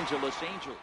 Angeles Angels.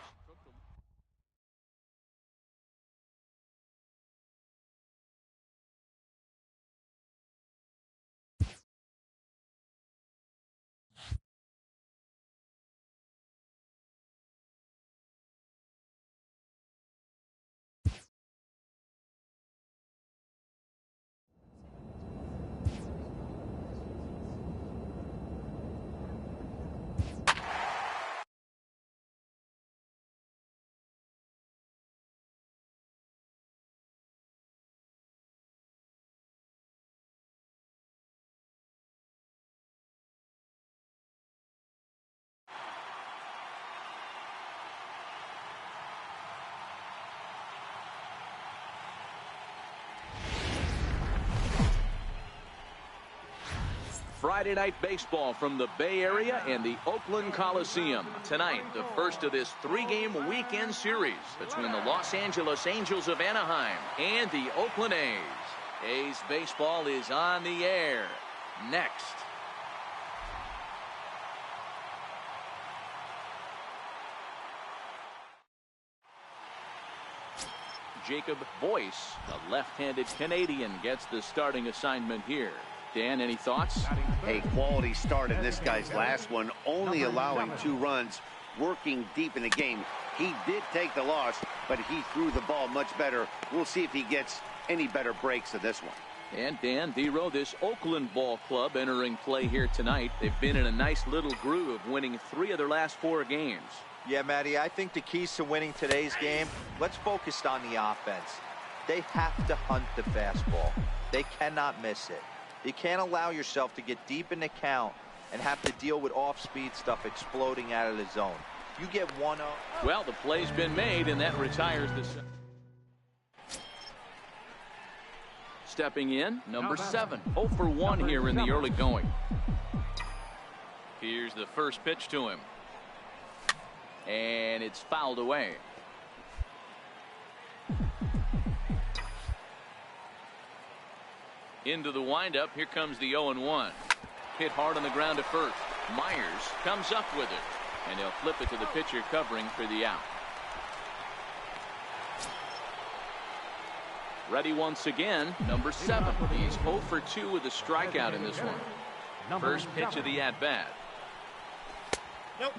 Friday night baseball from the Bay Area and the Oakland Coliseum. Tonight, the first of this three-game weekend series between the Los Angeles Angels of Anaheim and the Oakland A's. A's baseball is on the air next. Jacob Boyce, the left-handed Canadian, gets the starting assignment here. Dan, any thoughts? A quality start in this guy's last one, only allowing 2 runs, working deep in the game. He did take the loss, but he threw the ball much better. We'll see if he gets any better breaks in this one. And Dan, Dero, this Oakland ball club entering play here tonight. They've been in a nice little groove, winning 3 of their last 4 games. Yeah, Matty, I think the keys to winning today's game, let's focus on the offense. They have to hunt the fastball. They cannot miss it. You can't allow yourself to get deep in the count and have to deal with off-speed stuff exploding out of the zone. You get 1-0. Well, the play's been made, and that retires the... Stepping in, number 7. 0 for 1 here in the early going. Here's the first pitch to him. And it's fouled away. Into the windup. Here comes the 0-1. Hit hard on the ground at first. Myers comes up with it, and he'll flip it to the pitcher covering for the out. Ready once again, number 7. He's 0 for 2 with a strikeout in this one. First pitch of the at-bat.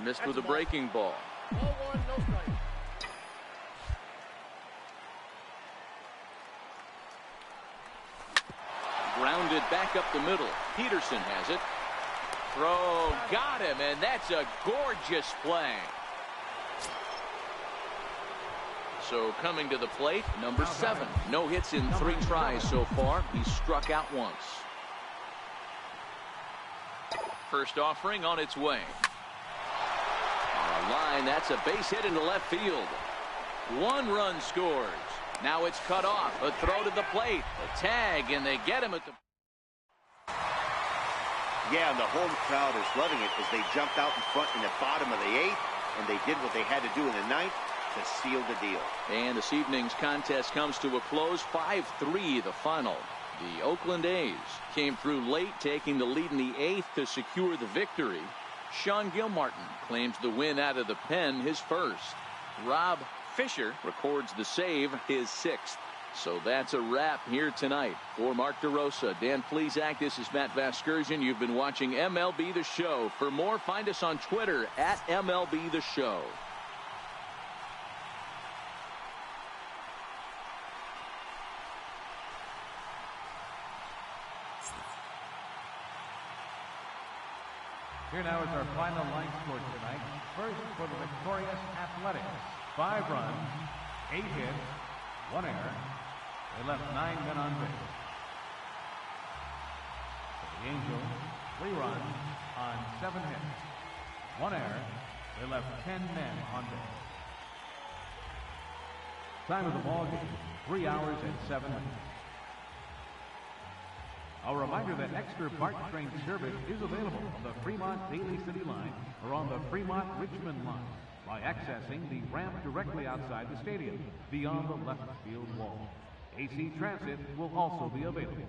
Missed with a breaking ball. 0-1, no strike. Grounded back up the middle. Peterson has it. Throw, got him, and that's a gorgeous play. So coming to the plate, number 7. No hits in 3 tries so far. He's struck out once. First offering on its way. On a line, that's a base hit into left field. 1 run scores. Now it's cut off. A throw to the plate. A tag, and they get him at the... Yeah, and the home crowd is loving it as they jumped out in front in the bottom of the 8th, and they did what they had to do in the 9th to seal the deal. And this evening's contest comes to a close. 5-3 the final. The Oakland A's came through late, taking the lead in the 8th to secure the victory. Sean Gilmartin claims the win out of the pen, his first. Rob Fisher records the save, his 6th. So that's a wrap here tonight. For Mark DeRosa, Dan Plesac, this is Matt Vasgersian. You've been watching MLB The Show. For more, find us on Twitter at MLB The Show. Here now is our final line score tonight. First for the victorious Athletics. 5 runs, 8 hits, 1 error. They left 9 men on base. For the Angels, 3 runs on 7 hits, 1 error. They left 10 men on base. Time of the ball game, 3 hours and 7 minutes. A reminder that extra BART train service is available on the Fremont Daly City line or on the Fremont Richmond line by accessing the ramp directly outside the stadium beyond the left field wall. AC Transit will also be available.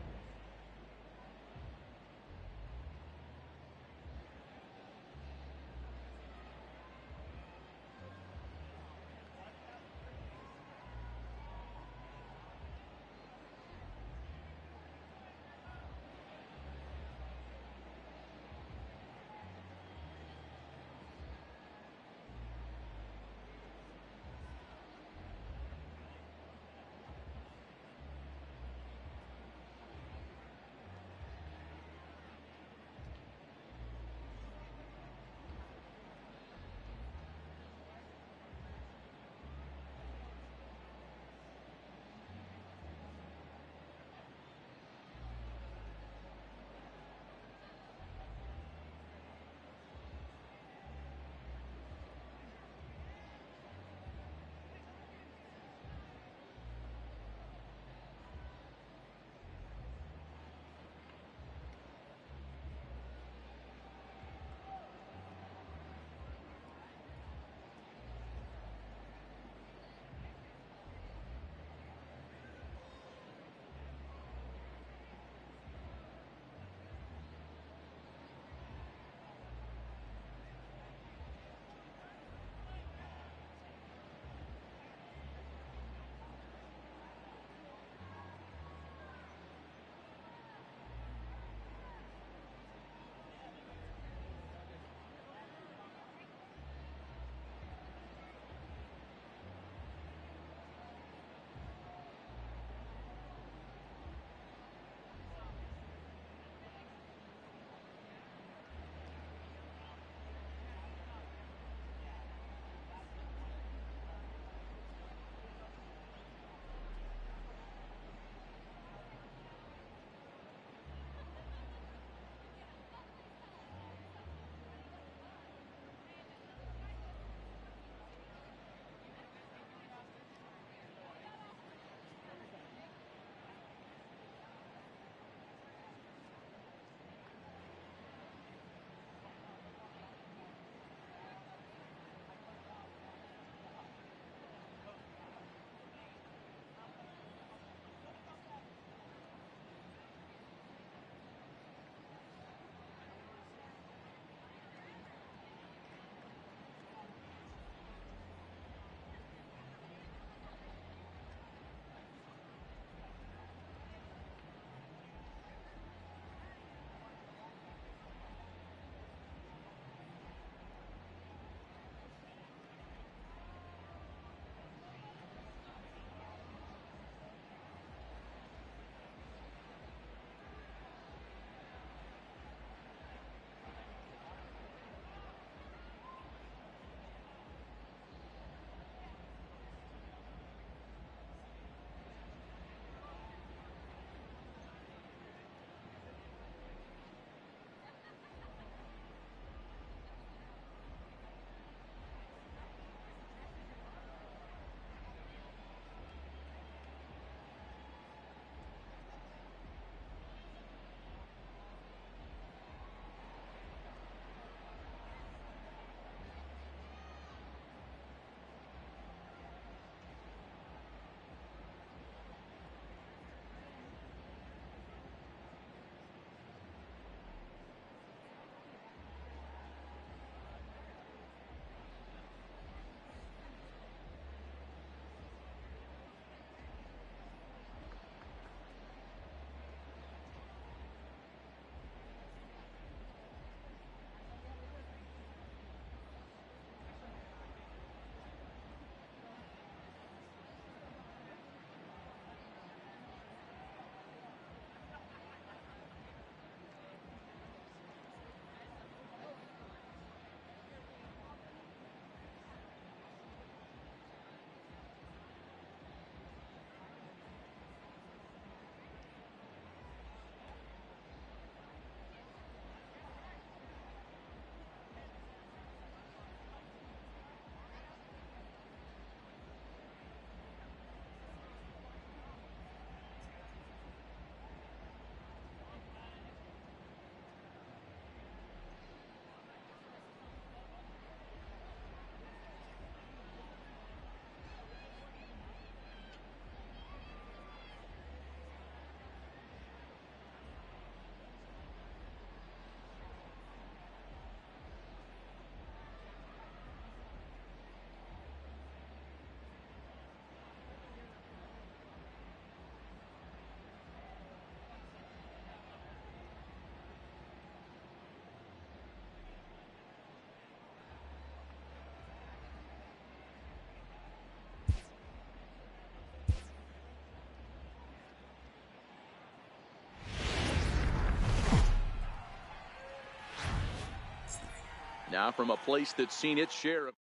Now from a place that's seen its share of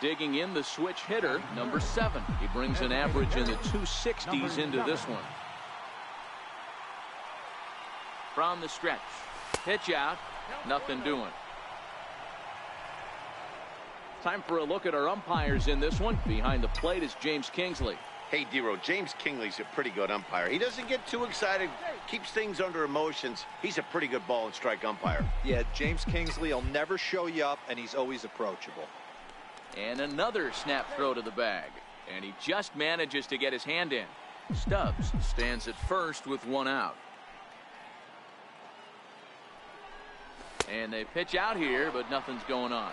digging in, the switch hitter, number 7. He brings an average in the 260s into this one. From the stretch, pitch out, nothing doing. Time for a look at our umpires in this one. Behind the plate is James Kingsley. Hey, Dero, James Kingsley's a pretty good umpire. He doesn't get too excited, keeps things under emotions. He's a pretty good ball and strike umpire. Yeah, James Kingsley will never show you up, and he's always approachable. And another snap throw to the bag. And he just manages to get his hand in. Stubbs stands at first with 1 out. And they pitch out here, but nothing's going on.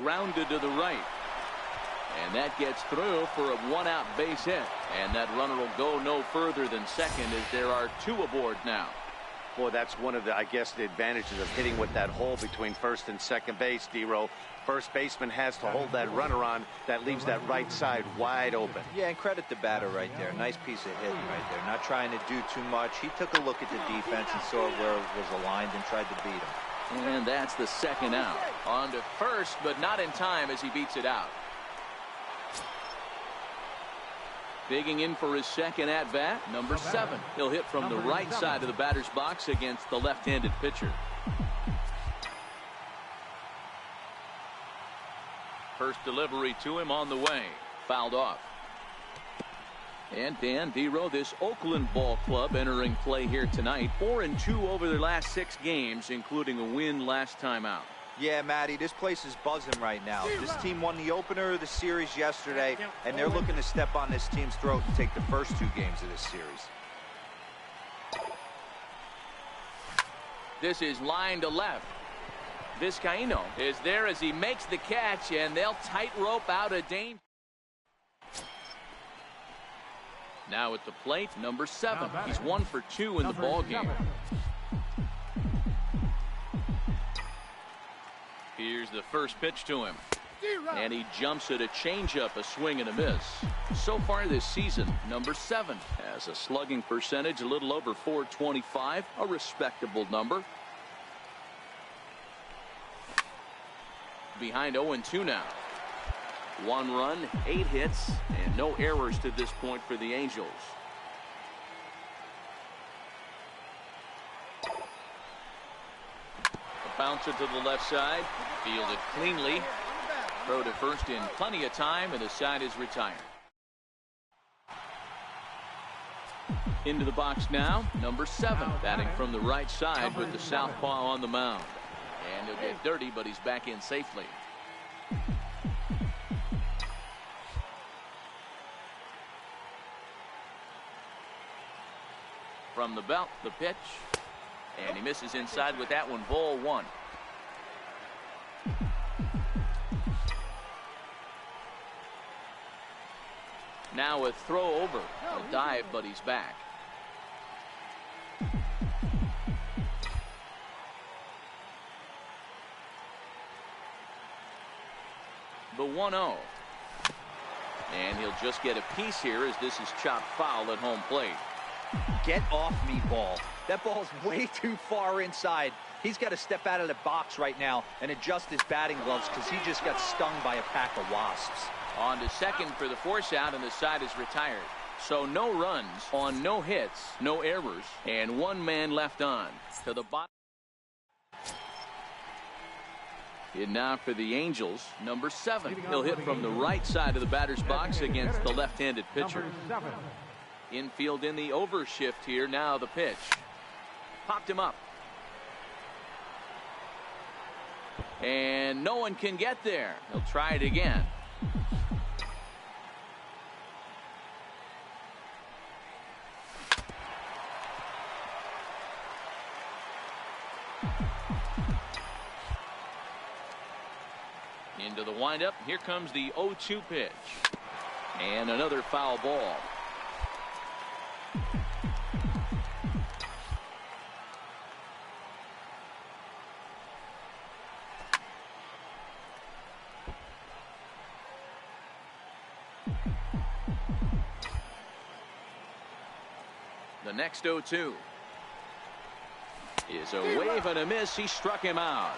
Grounded to the right. And that gets through for a 1-out base hit. And that runner will go no further than second as there are 2 aboard now. Boy, that's one of the, I guess, the advantages of hitting with that hole between first and second base, Dero. First baseman has to hold that runner on. That leaves that right side wide open. Yeah, and credit the batter right there. Nice piece of hitting right there. Not trying to do too much. He took a look at the defense and saw where it was aligned and tried to beat him. And that's the 2nd out. On to first, but not in time as he beats it out. Digging in for his 2nd at-bat, number 7. He'll hit from the right side of the batter's box against the left-handed pitcher. First delivery to him on the way. Fouled off. And Dan, Dero, this Oakland ball club entering play here tonight. 4-2 over their last 6 games, including a win last time out. Yeah, Matty, this place is buzzing right now. This team won the opener of the series yesterday, and they're looking to step on this team's throat and take the first 2 games of this series. This is line to left. Vizcaino is there as he makes the catch, and they'll tightrope out of danger. Now at the plate, number 7. He's 1 for 2 in the ball game. Here's the first pitch to him. And he jumps at a changeup, a swing and a miss. So far this season, number 7 has a slugging percentage a little over .425, a respectable number. Behind 0-2 now. 1 run, 8 hits, and no errors to this point for the Angels. A bouncer to the left side, fielded cleanly. Throw to first in plenty of time, and the side is retired. Into the box now, number 7, batting from the right side with the southpaw on the mound. And he'll get dirty, but he's back in safely. From the belt, the pitch. And he misses inside with that one, ball 1. Now a throw over. A dive, but he's back. The 1-0. And he'll just get a piece here as this is chopped foul at home plate. Get off me, ball. That ball's way too far inside. He's got to step out of the box right now and adjust his batting gloves because he just got stung by a pack of wasps. On to second for the force out, and the side is retired. So no runs on no hits, no errors, and 1 man left on. To the bottom. And now for the Angels, number 7. He'll hit from the right side of the batter's box against the left-handed pitcher. Infield in the overshift here. Now the pitch. Popped him up. And no one can get there. He'll try it again. Into the windup. Here comes the 0-2 pitch. And another foul ball. The next 0-2 is a wave and a miss. He struck him out.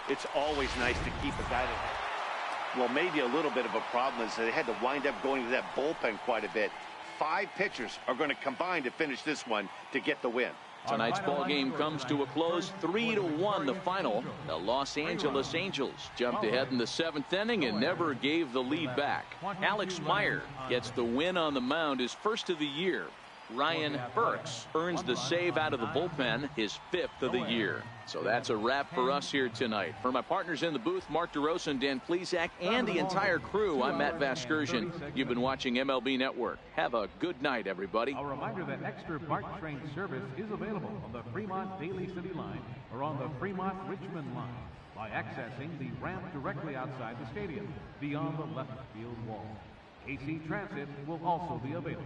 It's always nice to keep a guy that, well, maybe a little bit of a problem is they had to wind up going to that bullpen quite a bit. 5 pitchers are going to combine to finish this one to get the win. Tonight's ball game comes to a close, 3-1 the final. The Los Angeles Angels jumped ahead in the 7th inning and never gave the lead back. Alex Meyer gets the win on the mound, his first of the year. Ryan Burks earns the save out of the bullpen, his 5th of the year. So that's a wrap for us here tonight. For my partners in the booth, Mark DeRosa and Dan Plesac, and the entire crew, I'm Matt Vasgersian. You've been watching MLB Network. Have a good night, everybody. A reminder that extra BART train service is available on the Fremont Daly City line or on the Fremont Richmond line by accessing the ramp directly outside the stadium beyond the left field wall. AC Transit will also be available.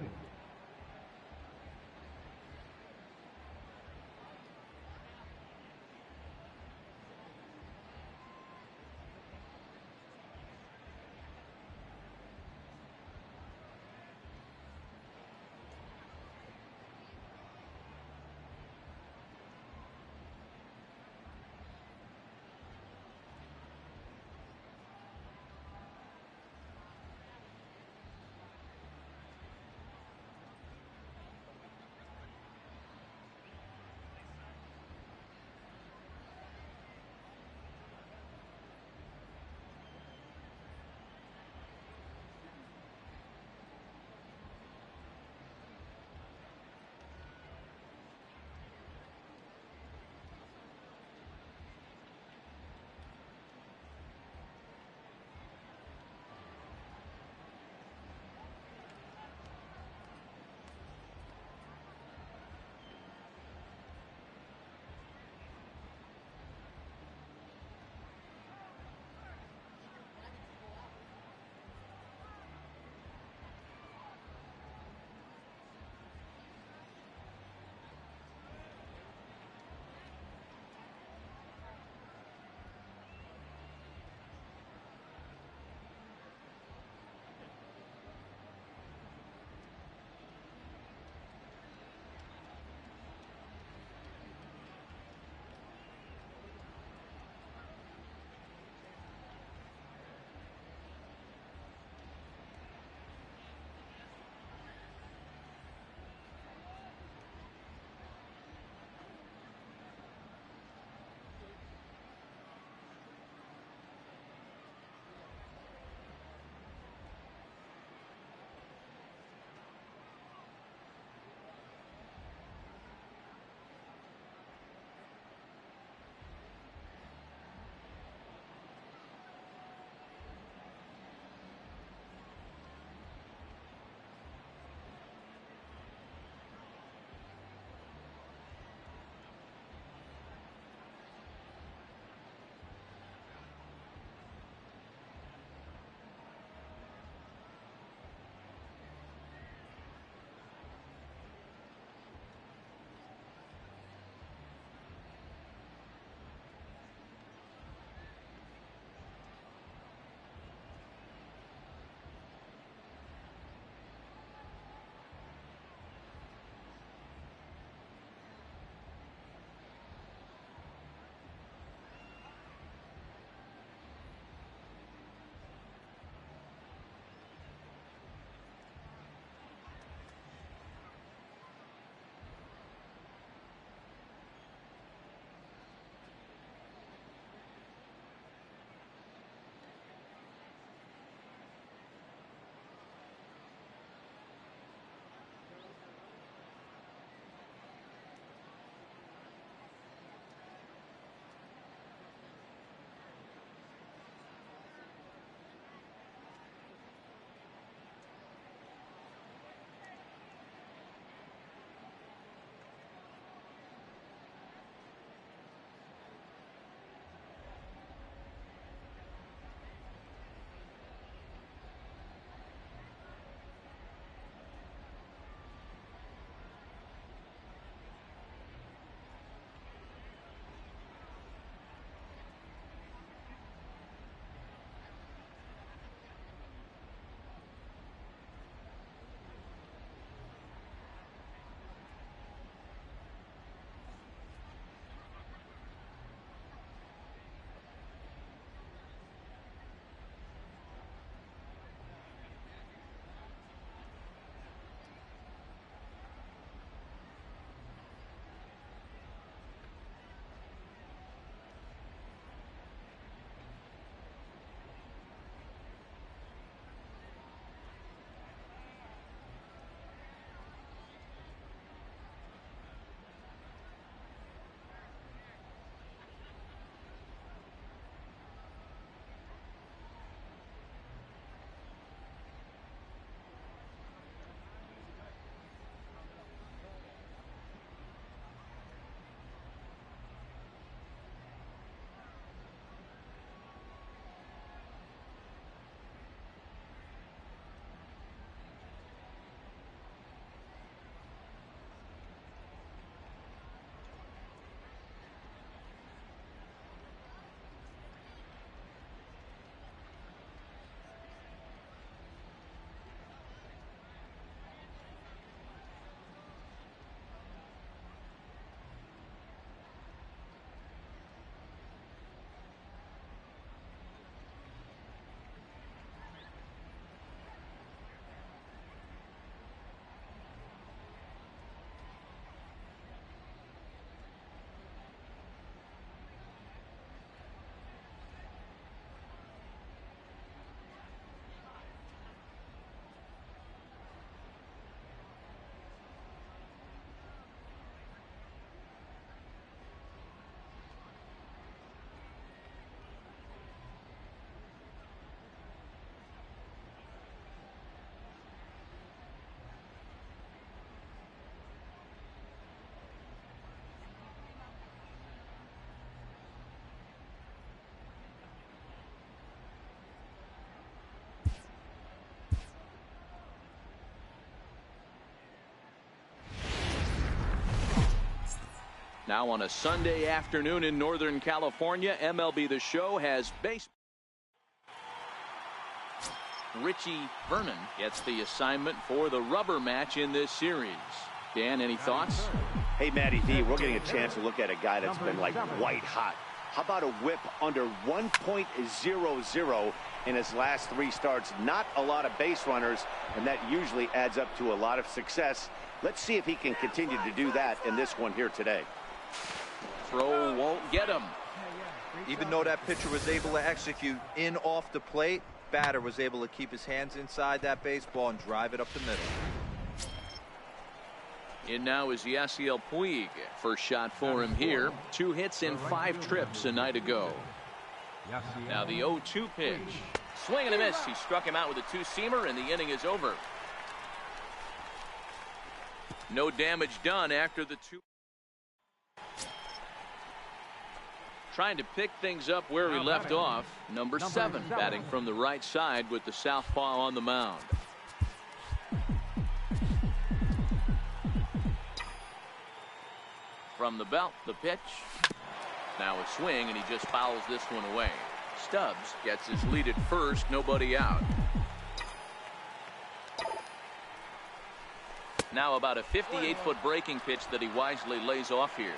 Now on a Sunday afternoon in Northern California, MLB The Show has baseball. Richie Vernon gets the assignment for the rubber match in this series. Dan, any thoughts? Hey, Matty V, we're getting a chance to look at a guy that's been like white hot. How about a whip under 1.00 in his last 3 starts? Not a lot of base runners, and that usually adds up to a lot of success. Let's see if he can continue to do that in this one here today. Throw won't get him. Even though that pitcher was able to execute in off the plate, batter was able to keep his hands inside that baseball and drive it up the middle. In now is Yasiel Puig. First shot for him here. 2 hits in 5 trips a night ago. Now the 0-2 pitch. Swing and a miss. He struck him out with a 2-seamer, and the inning is over. No damage done after the 2. Trying to pick things up where we left off. Number 7 batting from the right side with the southpaw on the mound. From the belt, the pitch. Now a swing, and he just fouls this one away. Stubbs gets his lead at first, nobody out. Now about a 58-foot breaking pitch that he wisely lays off here.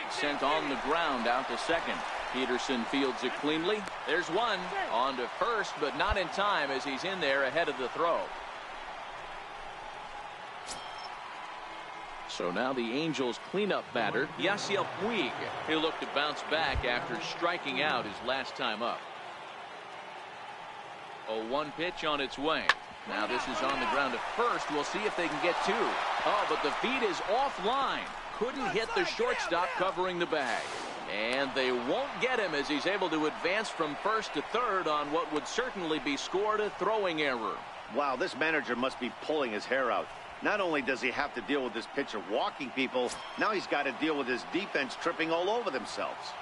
Sent on the ground out to second. Peterson fields it cleanly. There's one. On to first, but not in time as he's in there ahead of the throw. So now the Angels cleanup batter, Yasiel Puig. He'll look to bounce back after striking out his last time up. 0-1 pitch on its way. Now this is on the ground at first. We'll see if they can get 2. Oh, but the feed is offline. Couldn't hit the shortstop covering the bag. And they won't get him as he's able to advance from first to third on what would certainly be scored a throwing error. Wow, this manager must be pulling his hair out. Not only does he have to deal with this pitcher walking people, now he's got to deal with his defense tripping all over themselves.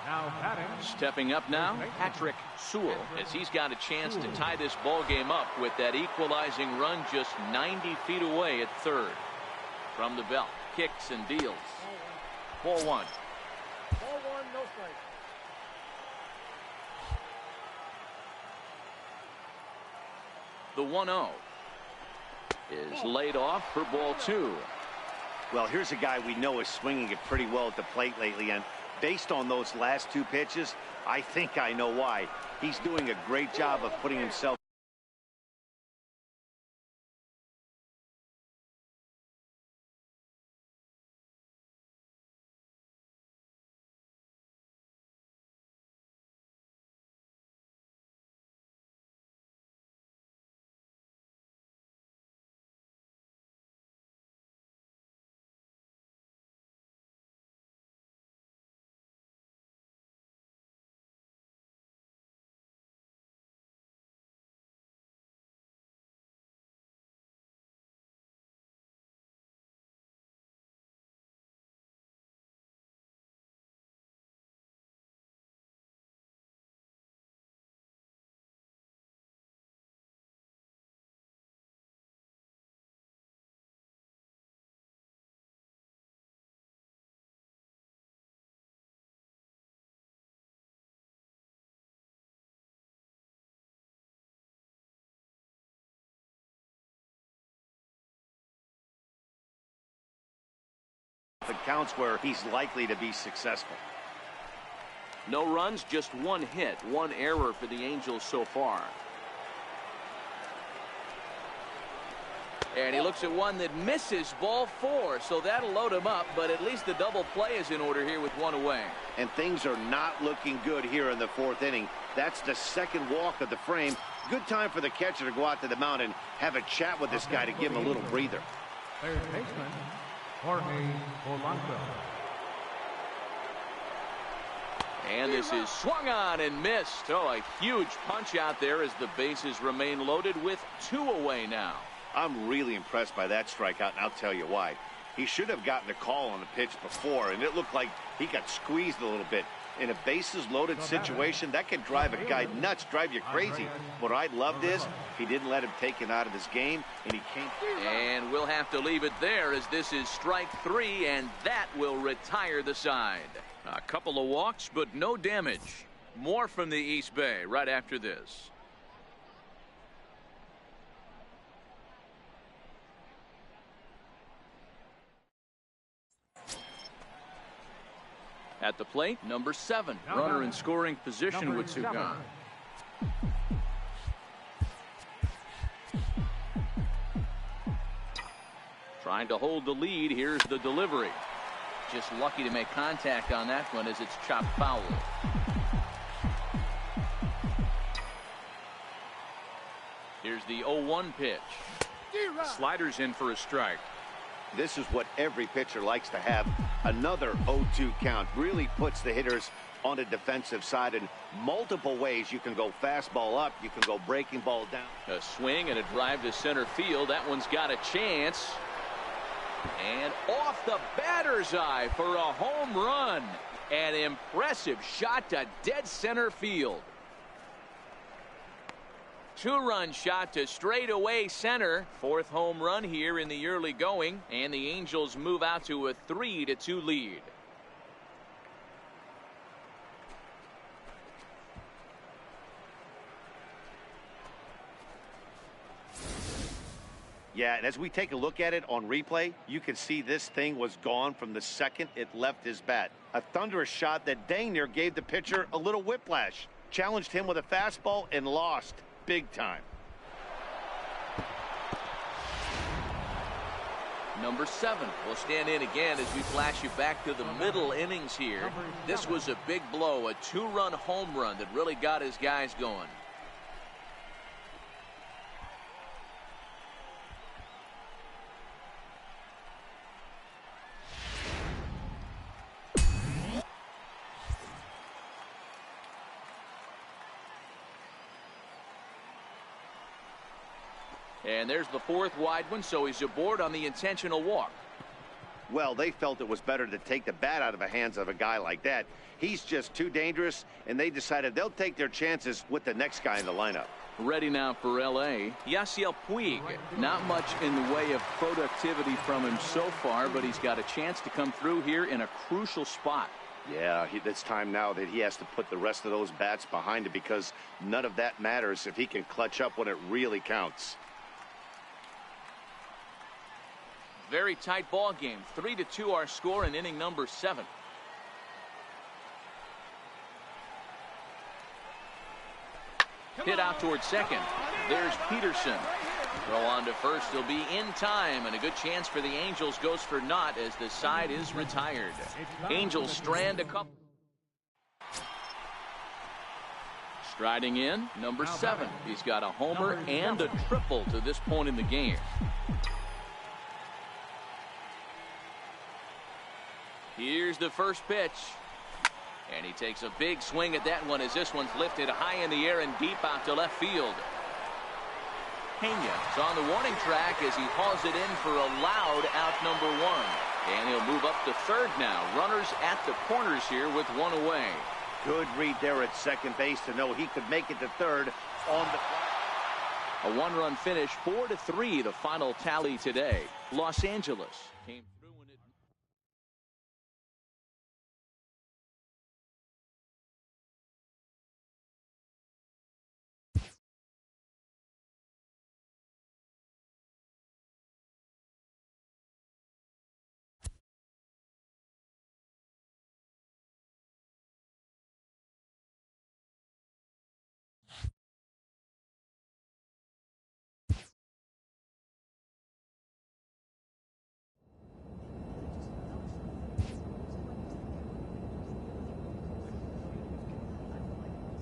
Now batting. Stepping up now, Patrick Sewell, as he's got a chance to tie this ball game up with that equalizing run just 90 feet away at third. From the belt, kicks and deals. Ball 1. Ball 1, no strike. The 1-0 is laid off for ball 2. Well, here's a guy we know is swinging it pretty well at the plate lately, and based on those last 2 pitches, I think I know why. He's doing a great job of putting himself. The counts where he's likely to be successful. No runs, just 1 hit, 1 error for the Angels so far. And he looks at one that misses, ball 4, so that'll load him up, but at least the double play is in order here with 1 away. And things are not looking good here in the 4th inning. That's the 2nd walk of the frame. Good time for the catcher to go out to the mound and have a chat with this guy to give him a little breather. Third baseman, Jorge Polanco. And this is swung on and missed. Oh, a huge punch out there as the bases remain loaded with 2 away now. I'm really impressed by that strikeout, and I'll tell you why. He should have gotten a call on the pitch before, and it looked like he got squeezed a little bit. In a bases-loaded situation, that can drive a guy nuts, drive you crazy. What I loved is he didn't let him take it out of his game, and he came. And we'll have to leave it there as this is strike 3, and that will retire the side. A couple of walks, but no damage. More from the East Bay right after this. At the plate, number 7. Runner in scoring position with two gone. Trying to hold the lead. Here's the delivery. Just lucky to make contact on that one as it's chopped foul. Here's the 0-1 pitch. Sliders in for a strike. This is what every pitcher likes to have. Another 0-2 count really puts the hitters on a defensive side in multiple ways. You can go fastball up. You can go breaking ball down. A swing and a drive to center field. That one's got a chance. And off the batter's eye for a home run. An impressive shot to dead center field. Two-run shot to straightaway center. 4th home run here in the early going, and the Angels move out to a 3-2 lead. Yeah, and as we take a look at it on replay, you can see this thing was gone from the second it left his bat. A thunderous shot that dang near gave the pitcher a little whiplash. Challenged him with a fastball and lost big time. Number 7 will stand in again as we flash you back to the middle innings here. This was a big blow, a 2-run home run that really got his guys going. And there's the 4th wide one, so he's aboard on the intentional walk. Well, they felt it was better to take the bat out of the hands of a guy like that. He's just too dangerous, and they decided they'll take their chances with the next guy in the lineup. Ready now for L.A., Yasiel Puig. Not much in the way of productivity from him so far, but he's got a chance to come through here in a crucial spot. Yeah, it's time now that he has to put the rest of those bats behind it, because none of that matters if he can clutch up when it really counts. Very tight ball game. 3-2 our score in inning number 7. Hit out towards second. There's Peterson. Throw on to first. He'll be in time, and a good chance for the Angels goes for naught as the side is retired. Angels strand a couple. Striding in, number 7. He's got a homer and a triple to this point in the game. Here's the first pitch. And he takes a big swing at that one as this one's lifted high in the air and deep out to left field. Pena is on the warning track as he hauls it in for a loud out number 1. And he'll move up to third now. Runners at the corners here with one away. Good read there at second base to know he could make it to third on the. A 1-run finish, 4-3 the final tally today. Los Angeles came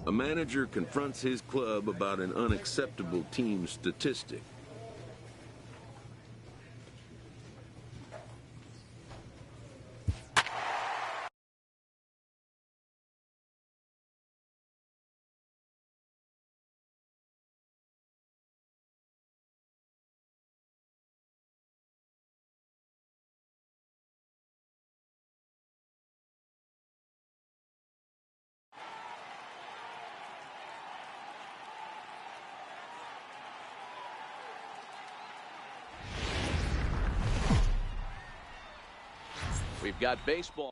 A manager confronts his club about an unacceptable team statistic. We've got baseball.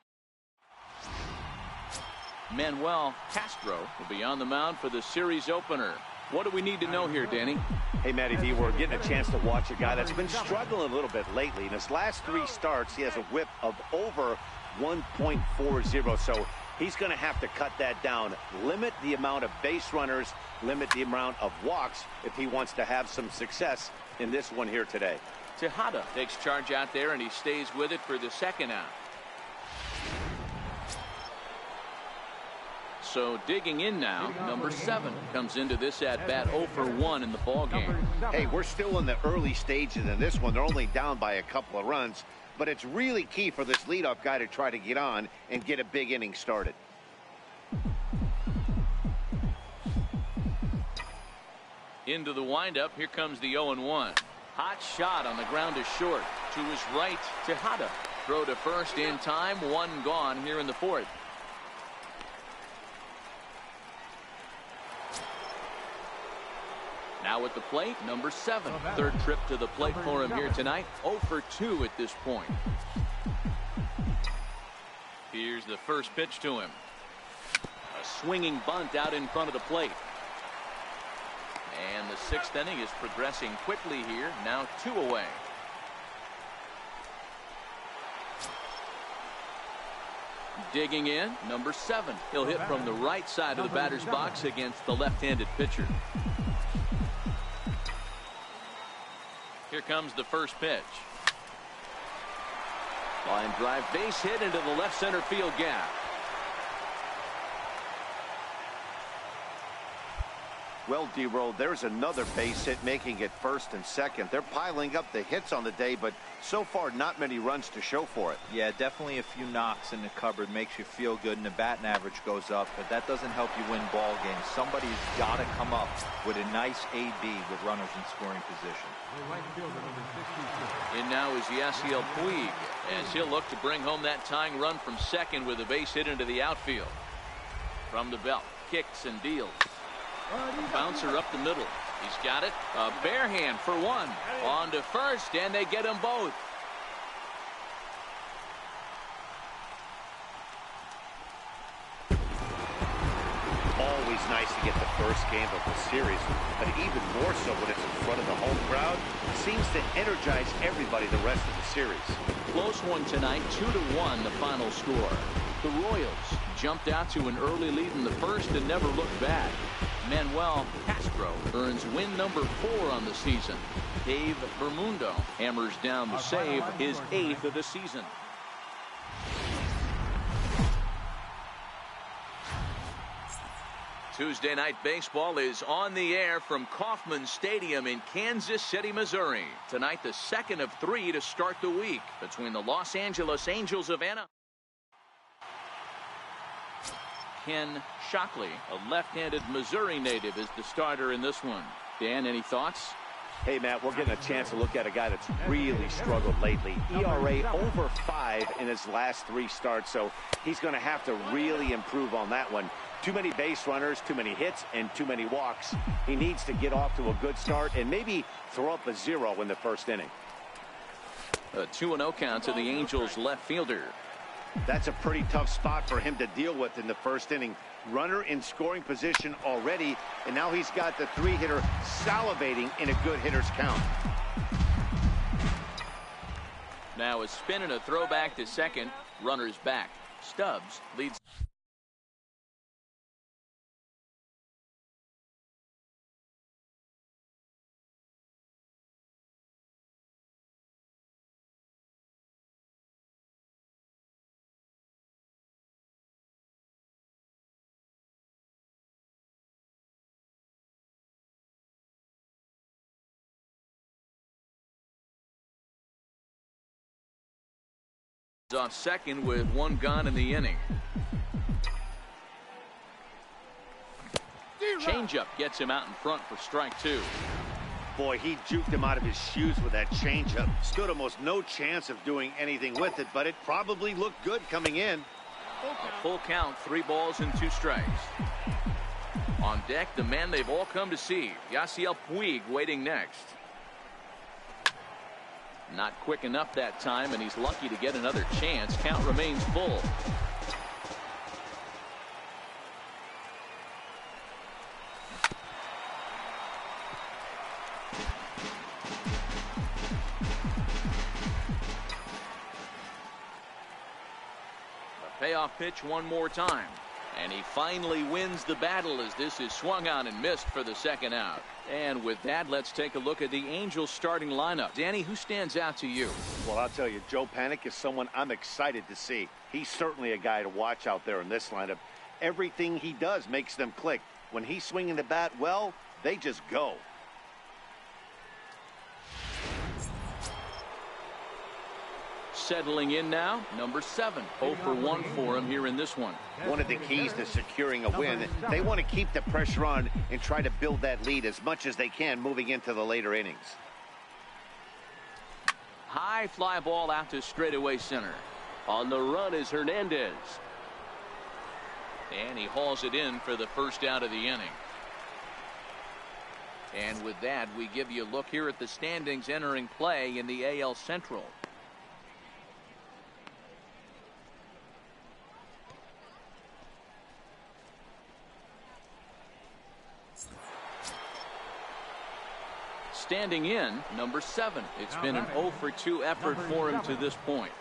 Manuel Castro will be on the mound for the series opener. What do we need to know here, Danny? Hey, Matty V, we're getting a chance to watch a guy that's been struggling a little bit lately. In his last 3 starts, he has a whip of over 1.40, so he's going to have to cut that down, limit the amount of base runners, limit the amount of walks if he wants to have some success in this one here today. Tejada takes charge out there, and he stays with it for the second out. So digging in now, number 7 comes into this at bat 0 for 1 in the ball game. Hey, we're still in the early stages in this one. They're only down by a couple of runs, but it's really key for this leadoff guy to try to get on and get a big inning started. Into the windup, here comes the 0-1. Hot shot on the ground is short. To his right, Tejada. Throw to first in time, 1 gone here in the 4th. Now at the plate, number 7. 3rd trip to the plate for him here tonight. 0 for 2 at this point. Here's the first pitch to him. A swinging bunt out in front of the plate. And the 6th inning is progressing quickly here. Now 2 away. Digging in, number 7. He'll hit from the right side of the batter's box against the left-handed pitcher. Here comes the first pitch. Line drive base hit into the left center field gap. Well, D-Roll, there's another base hit, making it 1st and 2nd. They're piling up the hits on the day, but so far not many runs to show for it. Yeah, definitely a few knocks in the cupboard makes you feel good, and the batting average goes up, but that doesn't help you win ball games. Somebody's got to come up with a nice AB with runners in scoring position. And now is Yasiel Puig, as he'll look to bring home that tying run from 2nd with a base hit into the outfield. From the belt, kicks and deals. A bouncer up the middle. He's got it. A bare hand for 1. On to first, and they get them both. Always nice to get the first game of the series, but even more so when it's in front of the home crowd. Seems to energize everybody the rest of the series. Close one tonight, 2-1 the final score. The Royals jumped out to an early lead in the 1st and never looked back. Manuel Castro earns win number 4 on the season. Dave Bermundo hammers down the save, his 8th of the season. Tuesday Night Baseball is on the air from Kauffman Stadium in Kansas City, Missouri. Tonight, the 2nd of 3 to start the week between the Los Angeles Angels of Anaheim. Ken Shockley, a left-handed Missouri native, is the starter in this one. Dan, any thoughts? Hey, Matt, we're getting a chance to look at a guy that's really struggled lately. ERA over 5 in his last 3 starts, so he's going to have to really improve on that one. Too many base runners, too many hits, and too many walks. He needs to get off to a good start and maybe throw up a 0 in the 1st inning. A 2-0 count to the Angels left fielder. That's a pretty tough spot for him to deal with in the 1st inning. Runner in scoring position already, and now he's got the 3-hitter salivating in a good hitter's count. Now a spin and a throwback to 2nd. Runner's back. Stubbs leads. Off 2nd with 1 gone in the inning. Changeup gets him out in front for strike 2. Boy, he juked him out of his shoes with that changeup. Stood almost no chance of doing anything with it, but it probably looked good coming in. A full count, 3 balls and 2 strikes. On deck, the man they've all come to see, Yasiel Puig, waiting next. Not quick enough that time, and he's lucky to get another chance. Count remains full. A payoff pitch one more time. And he finally wins the battle as this is swung on and missed for the second out. And with that, let's take a look at the Angels starting lineup. Danny, who stands out to you? Well, I'll tell you, Joe Panik is someone I'm excited to see. He's certainly a guy to watch out there in this lineup. Everything he does makes them click. When he's swinging the bat well, they just go. Settling in now, number 7. 0 for 1 for him here in this one. One of the keys to securing a win, they want to keep the pressure on and try to build that lead as much as they can moving into the later innings. High fly ball out to straightaway center. On the run is Hernandez. And he hauls it in for the first out of the inning. And with that, we give you a look here at the standings entering play in the AL Central. Standing in, number 7. It's been an 0 for 2 effort for him to this point.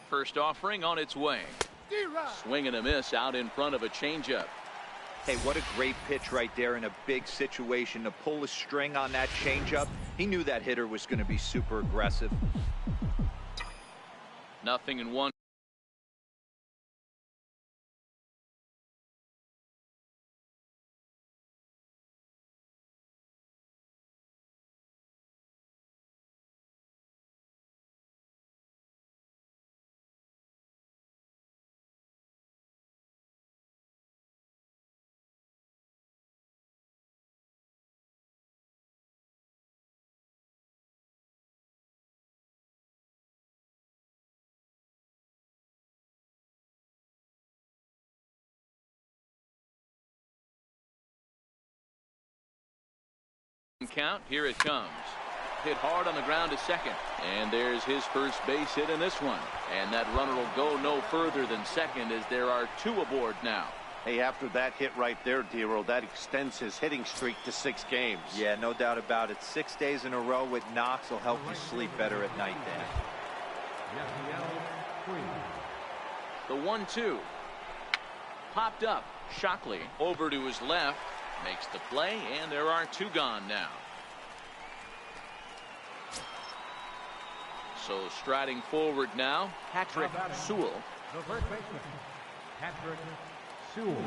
First offering on its way. Swing and a miss out in front of a changeup. Hey, what a great pitch right there in a big situation to pull a string on that changeup. He knew that hitter was going to be super aggressive. 0-1. Count, here it comes. Hit hard on the ground to second, and there's his first base hit in this one, and that runner will go no further than second as there are 2 aboard now. Hey, after that hit right there, Dero, that extends his hitting streak to 6 games. Yeah, no doubt about it. 6 days in a row with knocks will help you sleep better at night, Dan. The 1-2 popped up. Shockley over to his left. Makes the play, and there are 2 gone now. So striding forward now, Patrick Sewell. The first baseman, Patrick Sewell.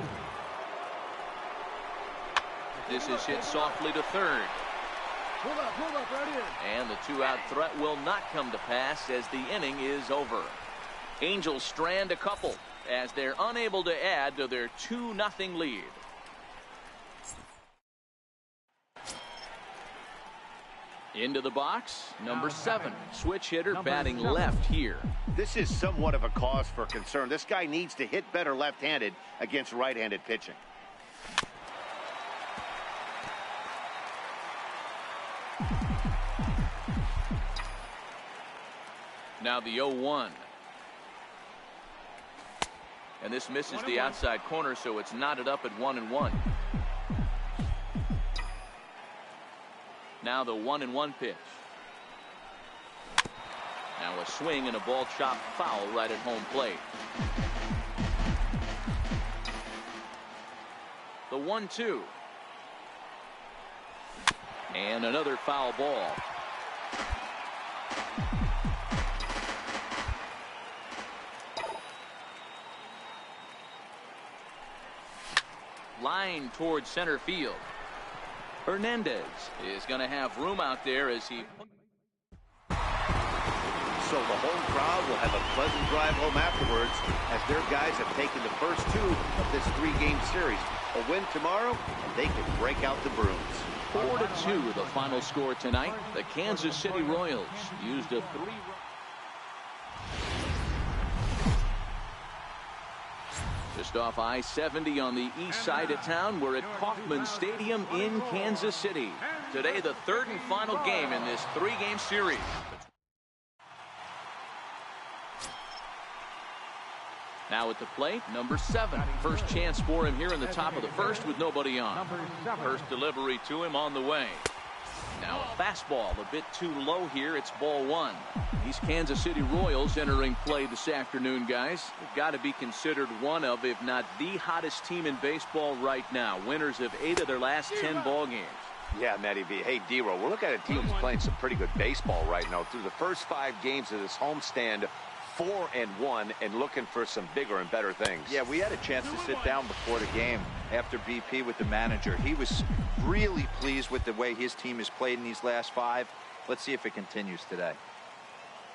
This is hit softly to third. Pull up, right here. And the two-out threat will not come to pass as the inning is over. Angels strand a couple as they're unable to add to their 2-0 lead. Into the box, number 7. Switch hitter batting left here. This is somewhat of a cause for concern. This guy needs to hit better left-handed against right-handed pitching. Now the 0-1. And this misses the outside corner, so it's knotted up at 1-1. Now the 1-1 pitch. Now a swing and a ball chopped foul right at home plate. The 1-2. And another foul ball. Line towards center field. Hernandez is going to have room out there as he. So the home crowd will have a pleasant drive home afterwards as their guys have taken the first 2 of this 3-game series. A win tomorrow, and they can break out the brooms. 4-2 the final score tonight. The Kansas City Royals used a 3-run. Just off I-70 on the east side of town, we're at Kauffman Stadium in Kansas City. Today, the 3rd and final game in this 3-game series. Now at the plate, number 7. First chance for him here in the top of the first with nobody on. First delivery to him on the way. Now a fastball a bit too low here. It's ball 1. These Kansas City Royals entering play this afternoon, guys. They've got to be considered one of, if not the hottest team in baseball right now. Winners of 8 of their last 10 ball games. Yeah, Matty V. Hey, D-Row, we're looking at a team that's playing some pretty good baseball right now. Through the first 5 games of this homestand, 4-1 and looking for some bigger and better things. Yeah, we had a chance to sit down before the game after BP with the manager. He was really pleased with the way his team has played in these last 5. Let's see if it continues today.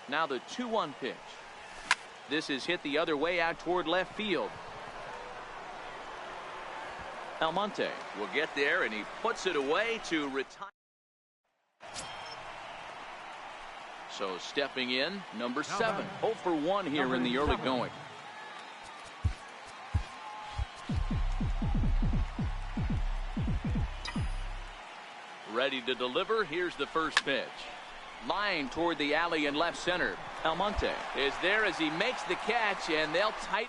Now the 2-1 pitch. This is hit the other way out toward left field. Almonte will get there, and he puts it away to retire. So stepping in, number 7. 0 for 1 here in the early going. Ready to deliver. Here's the first pitch. Line toward the alley in left center. Almonte is there as he makes the catch, and they'll tight.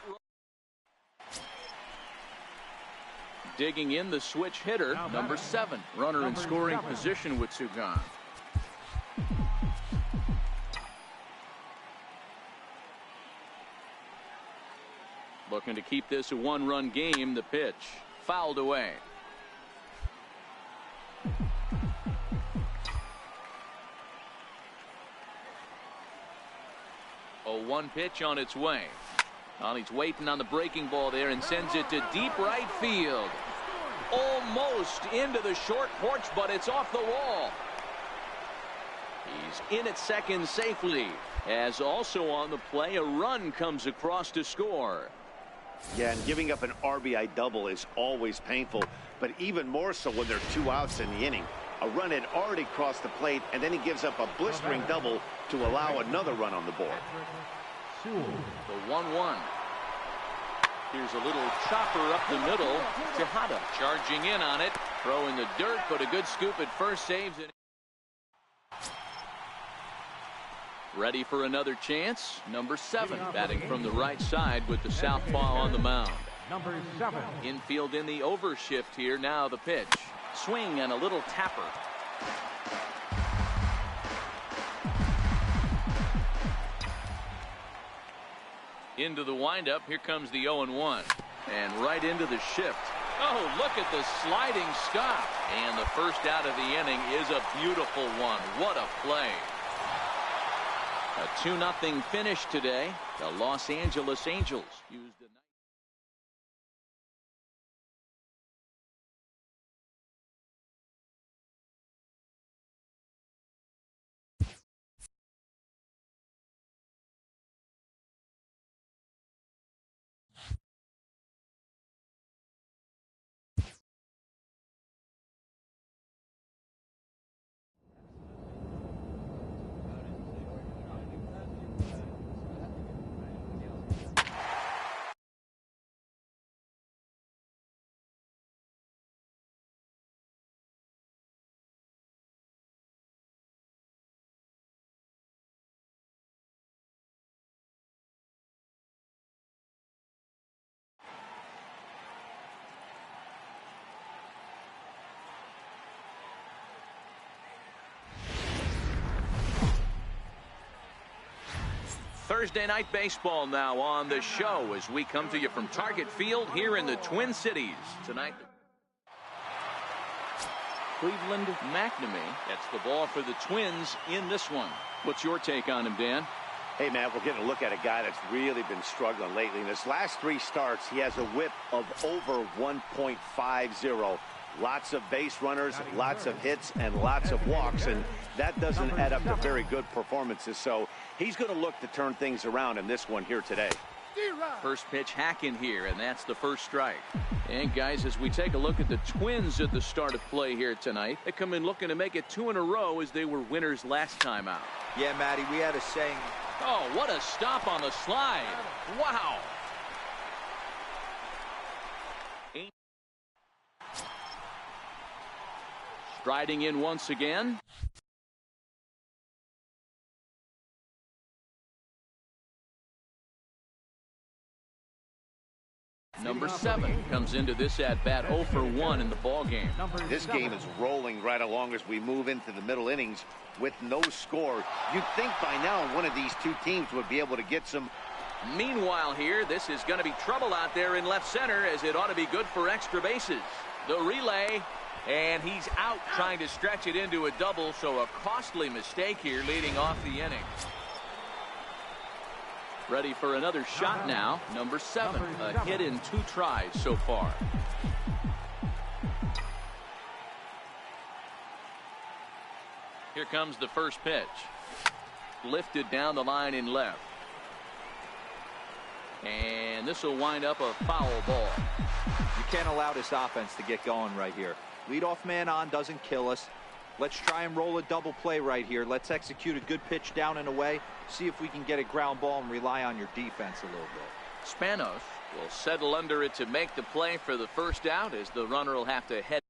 Digging in the switch hitter, number 7. Runner in scoring position with Sugan. Looking to keep this a 1-run game. The pitch fouled away. A 1 pitch on its way. He's waiting on the breaking ball there and sends it to deep right field. Almost into the short porch, but it's off the wall. He's in at second safely. As also on the play, a run comes across to score. Yeah, and giving up an RBI double is always painful, but even more so when there are 2 outs in the inning. A run had already crossed the plate, and then he gives up a blistering double to allow another run on the board. The 1-1. Here's a little chopper up the middle. Tejada charging in on it. Throw in the dirt, but a good scoop at first, saves it. Ready for another chance. Number 7 batting from the right side with the southpaw on the mound. Number 7. Infield in the overshift here. Now the pitch. Swing and a little tapper. Into the windup. Here comes the 0-1. And right into the shift. Oh, look at the sliding stop. And the first out of the inning is a beautiful one. What a play. A 2-0 finish today. The Los Angeles Angels used the Thursday night baseball now on the show as we come to you from Target Field here in the Twin Cities. Tonight, Cleveland McNamee gets the ball for the Twins in this one. What's your take on him, Dan? Hey, man, we're getting a look at a guy that's really been struggling lately. In his last 3 starts, he has a whip of over 1.50. Lots of base runners, lots of hits, and lots of walks, and that doesn't add up to very good performances. So he's going to look to turn things around in this one here today. First pitch hack in here, and that's the first strike. And guys, as we take a look at the Twins at the start of play here tonight, they come in looking to make it 2 in a row as they were winners last time out. Yeah, Matty, we had a saying. Oh, what a stop on the slide. Wow. Striding in once again. Number 7 comes into this at-bat 0 for 1 in the ball game. This game is rolling right along as we move into the middle innings with no score. You'd think by now one of these 2 teams would be able to get some. Meanwhile here, this is going to be trouble out there in left center as it ought to be good for extra bases. The relay, and he's out trying to stretch it into a double, so a costly mistake here leading off the inning. Ready for another shot now. Number 7, a hit in 2 tries so far. Here comes the first pitch. Lifted down the line in left. And this will wind up a foul ball. You can't allow this offense to get going right here. Leadoff man on doesn't kill us. Let's try and roll a double play right here. Let's execute a good pitch down and away. See if we can get a ground ball and rely on your defense a little bit. Spanos will settle under it to make the play for the first out as the runner will have to head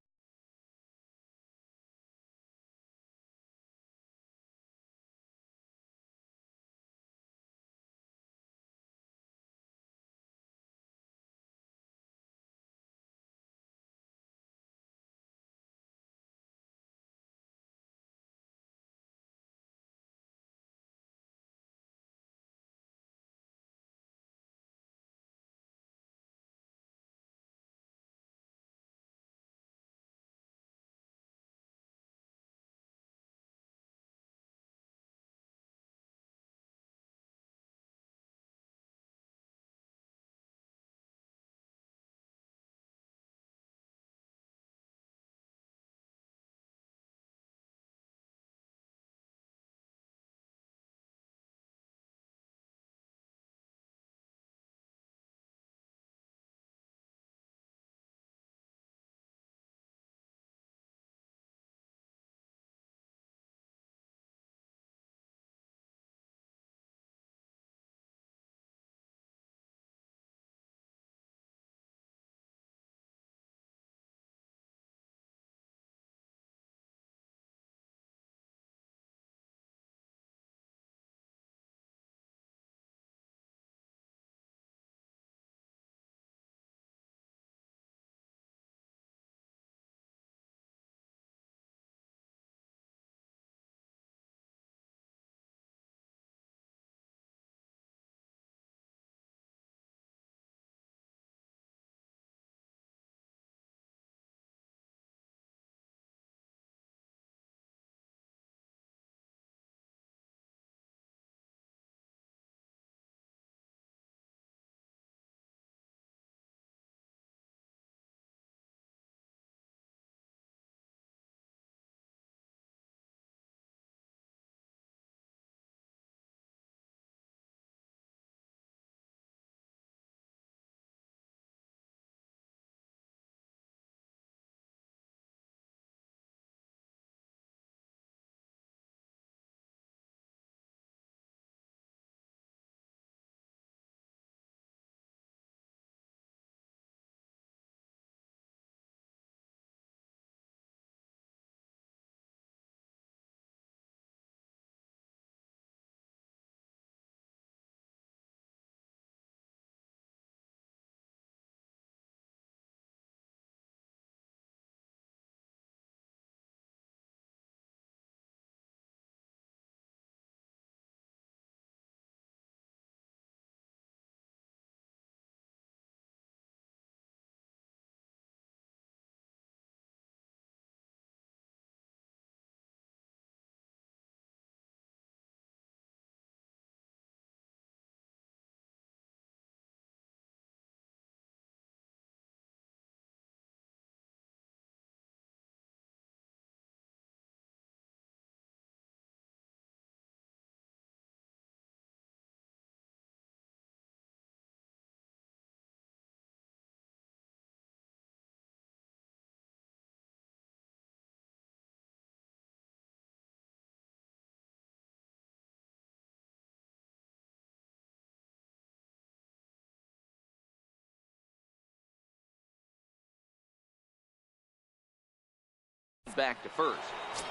called back to first.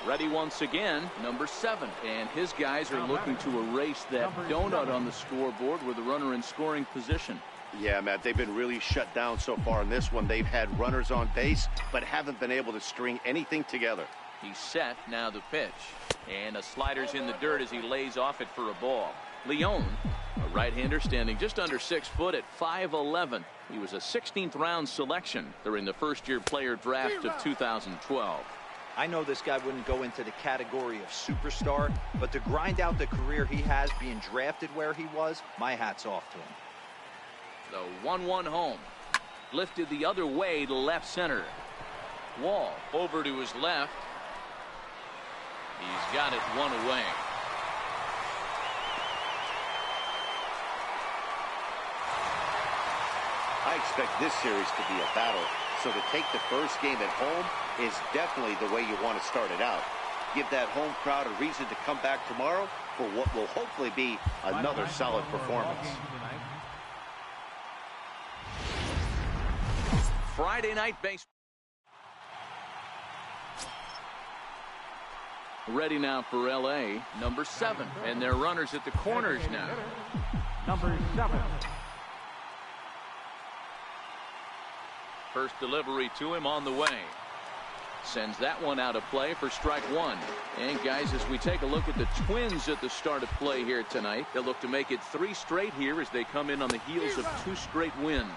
Ready once again, number 7. And his guys are looking to erase that donut on the scoreboard with a runner in scoring position. Yeah, Matt, they've been really shut down so far in this one. They've had runners on base, but haven't been able to string anything together. He's set, now the pitch. And a slider's in the dirt as he lays off it for a ball. Leone, a right-hander standing just under 6 foot at 5'11". He was a 16th round selection during the first-year player draft of 2012. I know this guy wouldn't go into the category of superstar, but to grind out the career he has being drafted where he was, my hat's off to him. The 1-1 home. Lifted the other way to left center. Wall over to his left. He's got it one away. I expect this series to be a battle, so to take the first game at home is definitely the way you want to start it out. Give that home crowd a reason to come back tomorrow for what will hopefully be another solid performance. Friday night baseball. Ready now for L.A., number 7. And their runners at the corners now. Number 7. First delivery to him on the way. Sends that one out of play for strike 1. And guys, as we take a look at the Twins at the start of play here tonight, they'll look to make it 3 straight here as they come in on the heels of 2 straight wins.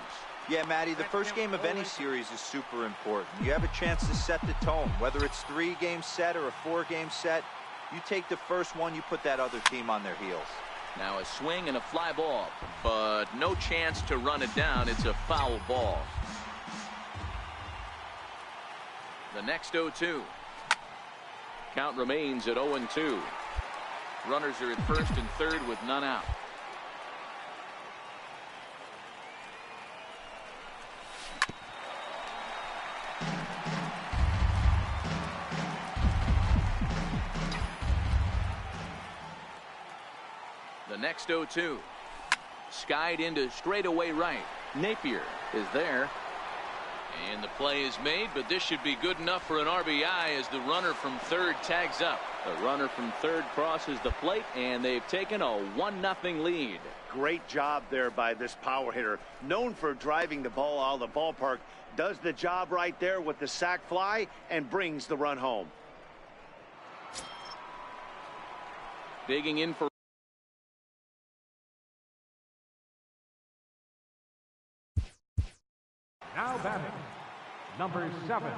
Yeah, Matty, the first game of any series is super important. You have a chance to set the tone, whether it's 3-game set or a 4-game set. You take the first one, you put that other team on their heels. Now a swing and a fly ball, but no chance to run it down. It's a foul ball. The next 0-2. Count remains at 0-2. Runners are at first and third with none out. The next 0-2. Skied into straightaway right. Napier is there. And the play is made, but this should be good enough for an RBI as the runner from third tags up. The runner from third crosses the plate, and they've taken a 1-0 lead. Great job there by this power hitter. Known for driving the ball out of the ballpark, does the job right there with the sac fly and brings the run home. Digging in for Now batting, number 7.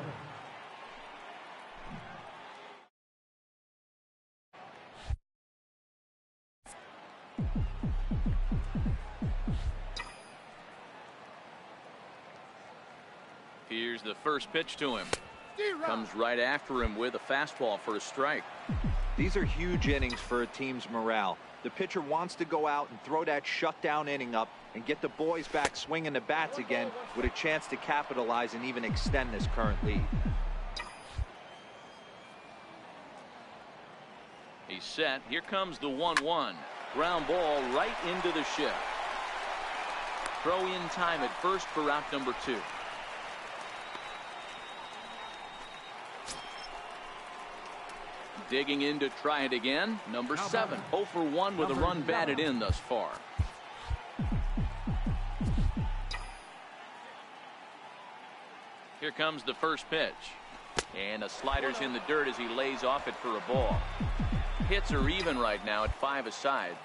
Here's the first pitch to him. Comes right after him with a fastball for a strike. These are huge innings for a team's morale. The pitcher wants to go out and throw that shutdown inning up and get the boys back swinging the bats again with a chance to capitalize and even extend this current lead. He's set. Here comes the 1-1. Ground ball right into the shift. Throw in time at first for out number 2. Digging in to try it again. Number 7. 0 for 1 with a run batted in thus far. Here comes the first pitch. And a slider's in the dirt as he lays off it for a ball. Hits are even right now at 5 aside.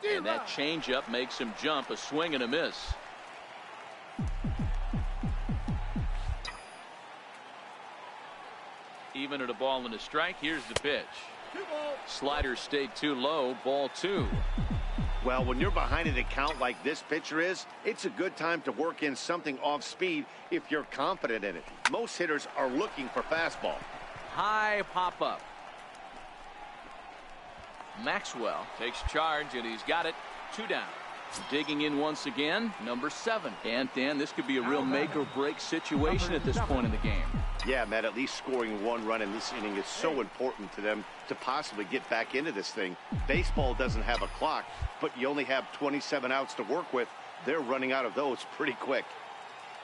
And that changeup makes him jump. A swing and a miss. Even at a ball and a strike. Here's the pitch. Slider stayed too low. Ball 2. Well, when you're behind an account like this pitcher is, it's a good time to work in something off speed if you're confident in it. Most hitters are looking for fastball. High pop up. Maxwell takes charge and he's got it. 2 down. Digging in once again, number 7. And Dan, this could be a real make or break situation at this point in the game. Yeah, Matt, at least scoring 1 run in this inning is so important to them to possibly get back into this thing. Baseball doesn't have a clock, but you only have 27 outs to work with. They're running out of those pretty quick.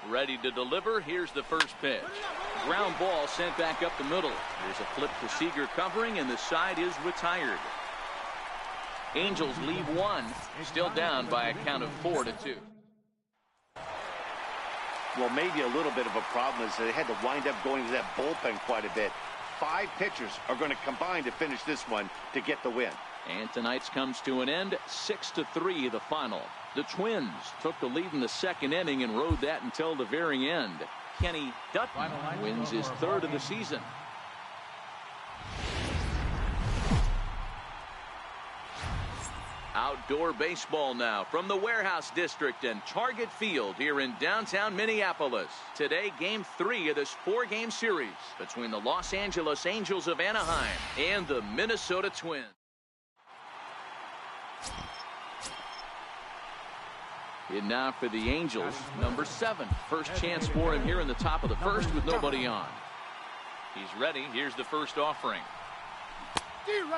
Ready to deliver. Here's the first pitch. Ground ball sent back up the middle. There's a flip to Seager covering, and the side is retired. Angels leave one, still down by a count of 4-2. Well, maybe a little bit of a problem is they had to wind up going to that bullpen quite a bit. 5 pitchers are going to combine to finish this one to get the win. And tonight's comes to an end, 6-3 the final. The Twins took the lead in the second inning and rode that until the very end. Kenny Dutton wins his 3rd of the season. Outdoor baseball now from the Warehouse District and Target Field here in downtown Minneapolis. Today, Game 3 of this 4-game series between the Los Angeles Angels of Anaheim and the Minnesota Twins. In now for the Angels, number 7. First chance for him here in the top of the first with nobody on. He's ready. Here's the first offering.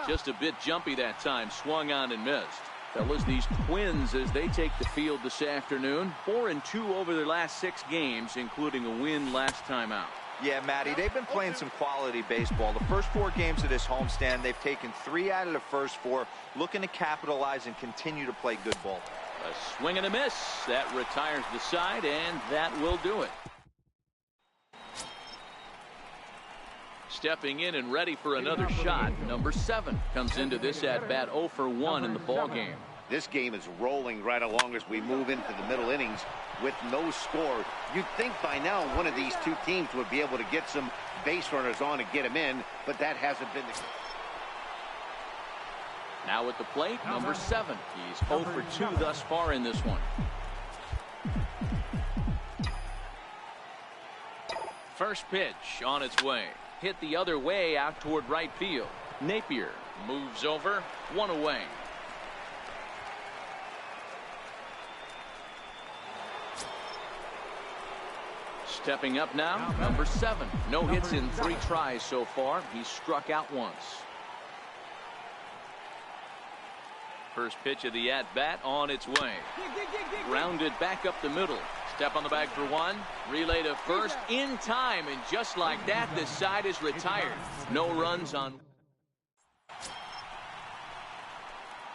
Just a bit jumpy that time. Swung on and missed. Fellas, these Twins, as they take the field this afternoon, 4-2 over their last 6 games, including a win last time out. Yeah, Matty, they've been playing some quality baseball. The first 4 games of this homestand, they've taken 3 out of the first 4, looking to capitalize and continue to play good ball. A swing and a miss. That retires the side, and that will do it. Stepping in and ready for another shot, number 7 comes into this at-bat 0 for 1 in the ball game. This game is rolling right along as we move into the middle innings with no score. You'd think by now one of these 2 teams would be able to get some base runners on and get them in, but that hasn't been the case. Now at the plate, number 7. He's 0 for 2 thus far in this one. First pitch on its way. Hit the other way out toward right field. Napier moves over, 1 away. Stepping up now, number 7. No hits in 3 tries so far. He's struck out once. First pitch of the at-bat on its way. Grounded back up the middle. Step on the bag for 1. Relay to first in time, and just like that, the side is retired. No runs on.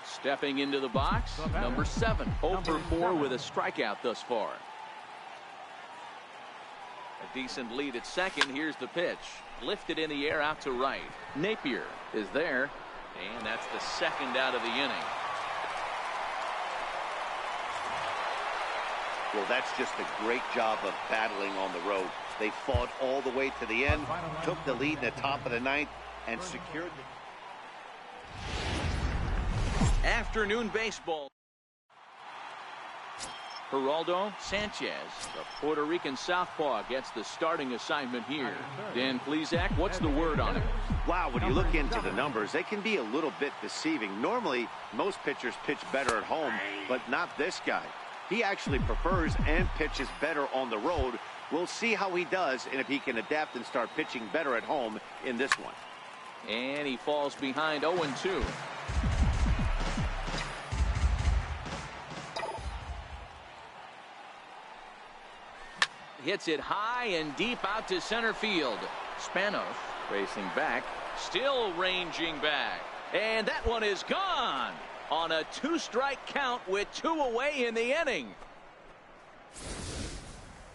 Stepping into the box, number 7. 0 for 4 with a strikeout thus far. A decent lead at second. Here's the pitch. Lifted in the air out to right. Napier is there, and that's the 2nd out of the inning. Well, that's just a great job of battling on the road. They fought all the way to the end, took the lead in the top of the 9th, and secured the afternoon baseball. Geraldo Sanchez, the Puerto Rican southpaw, gets the starting assignment here. Dan Plesac, what's the word on it? Wow, when you look into the numbers, they can be a little bit deceiving. Normally, most pitchers pitch better at home, but not this guy. He actually prefers and pitches better on the road. We'll see how he does and if he can adapt and start pitching better at home in this one. And he falls behind 0-2. Hits it high and deep out to center field. Spanos racing back, still ranging back. And that one is gone on a 2-strike count with 2 away in the inning.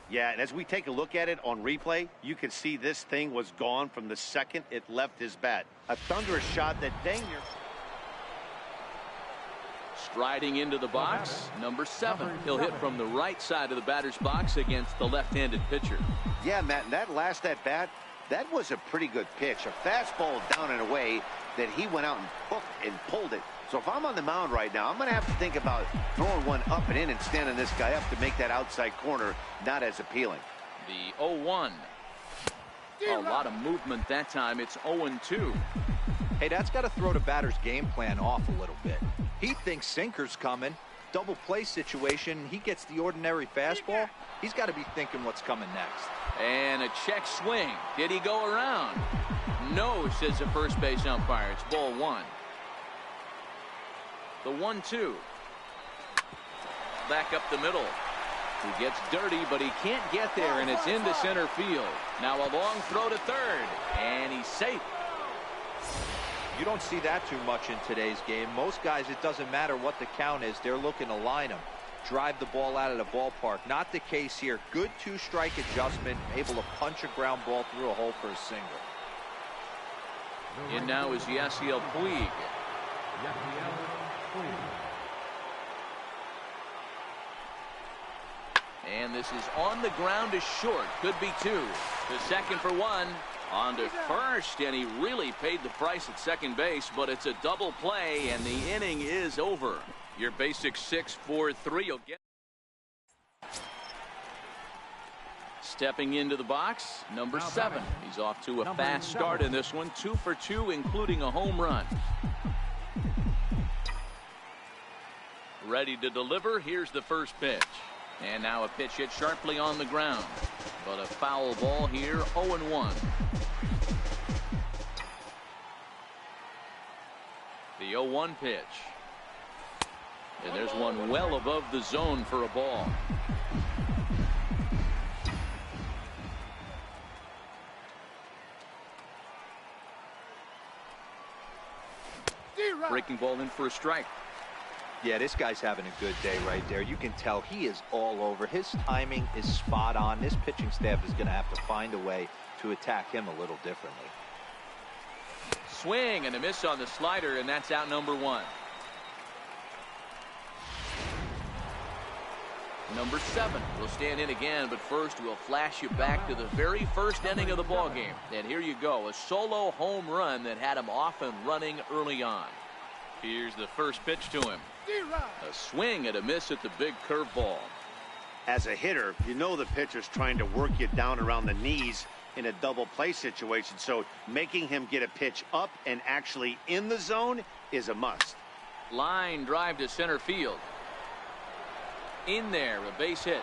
Yeah, and as we take a look at it on replay, you can see this thing was gone from the second it left his bat. A thunderous shot that dang near. Striding into the box, number 7. He'll hit from the right side of the batter's box against the left-handed pitcher. Yeah, Matt, and that last at-bat, that was a pretty good pitch. A fastball down and away that he went out and hooked and pulled it. So if I'm on the mound right now, I'm going to have to think about throwing one up and in and standing this guy up to make that outside corner not as appealing. The 0-1. A lot of movement that time. It's 0-2. Hey, that's got to throw the batter's game plan off a little bit. He thinks sinker's coming. Double play situation. He gets the ordinary fastball. He's got to be thinking what's coming next. And a check swing. Did he go around? No, says the first base umpire. It's ball 1. The 1-2. Back up the middle. He gets dirty, but he can't get there, and it's into center field. Now a long throw to third, and he's safe. You don't see that too much in today's game. Most guys, it doesn't matter what the count is. They're looking to line them, drive the ball out of the ballpark. Not the case here. Good two-strike adjustment, able to punch a ground ball through a hole for a single. In now is Yasiel Puig. And this is on the ground to short. Could be two. The second for one. On to first, and he really paid the price at second base, but it's a double play, and the inning is over. Your basic 6-4-3 will get. Stepping into the box, number 7. He's off to a fast start in this one. 2 for 2, including a home run. Ready to deliver. Here's the first pitch. And now a pitch hit sharply on the ground. But a foul ball here, 0-1. The 0-1 pitch. And there's one well above the zone for a ball. Breaking ball in for a strike. Yeah, this guy's having a good day right there. You can tell he is all over. His timing is spot on. This pitching staff is going to have to find a way to attack him a little differently. Swing and a miss on the slider, and that's out number 1. Number 7 will stand in again, but first we'll flash you back to the very first inning of the ball game. And here you go, a solo home run that had him off and running early on. Here's the first pitch to him. A swing and a miss at the big curveball. As a hitter, you know the pitcher's trying to work you down around the knees in a double play situation, so making him get a pitch up and actually in the zone is a must. Line drive to center field. In there, a base hit.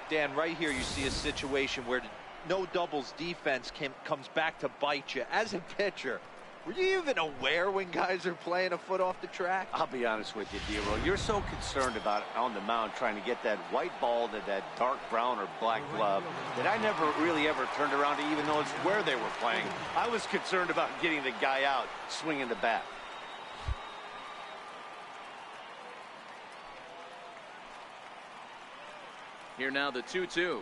Dan, right here you see a situation where no doubles defense comes back to bite you. As a pitcher, were you even aware when guys are playing a foot off the track? I'll be honest with you, Dero. You're so concerned about on the mound trying to get that white ball to that dark brown or black glove that I never really ever turned around to even notice where they were playing. I was concerned about getting the guy out swinging the bat. Here now the 2-2.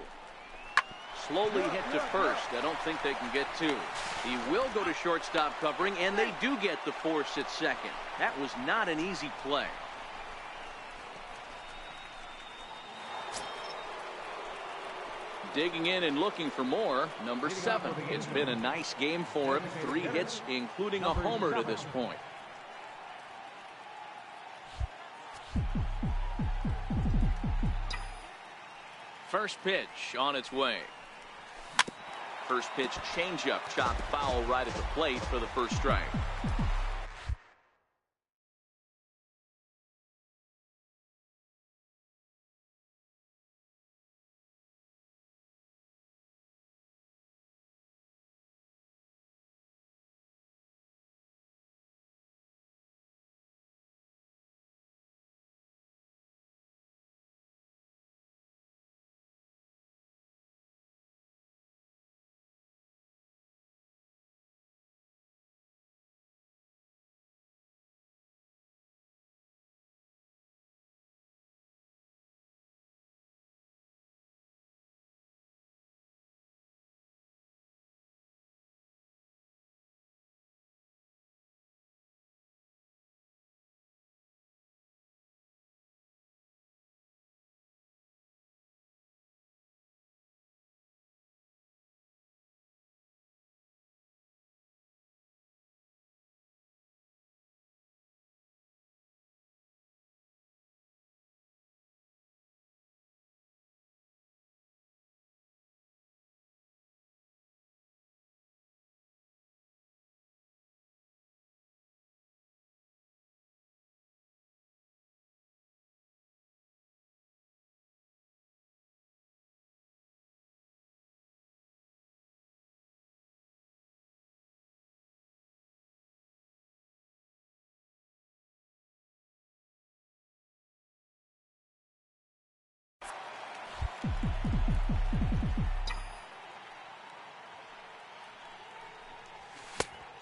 Slowly hit to first. I don't think they can get 2. He will go to shortstop covering, and they do get the force at second. That was not an easy play. Digging in and looking for more, number 7. It's been a nice game for him. 3 hits, including a homer to this point. First pitch on its way. First pitch changeup, chopped foul right at the plate for the first strike.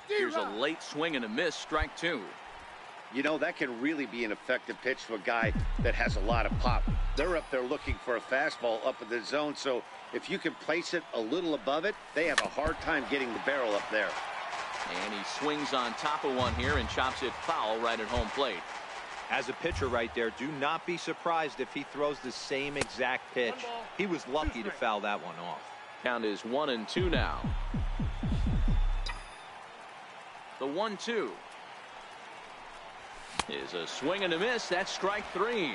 Here's a late swing and a miss, strike 2. You know, that can really be an effective pitch to a guy that has a lot of pop. They're up there looking for a fastball up in the zone, so if you can place it a little above it, they have a hard time getting the barrel up there. And he swings on top of one here and chops it foul right at home plate. As a pitcher right there, do not be surprised if he throws the same exact pitch. He was lucky to foul that one off. Count is 1-2 now. The 1-2 is a swing and a miss. That's strike 3.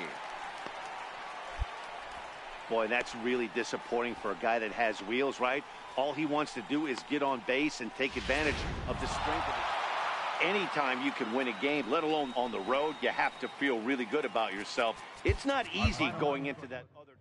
Boy, that's really disappointing for a guy that has wheels, right? All he wants to do is get on base and take advantage of the strength of it. Anytime you can win a game, let alone on the road, you have to feel really good about yourself. It's not easy going into that other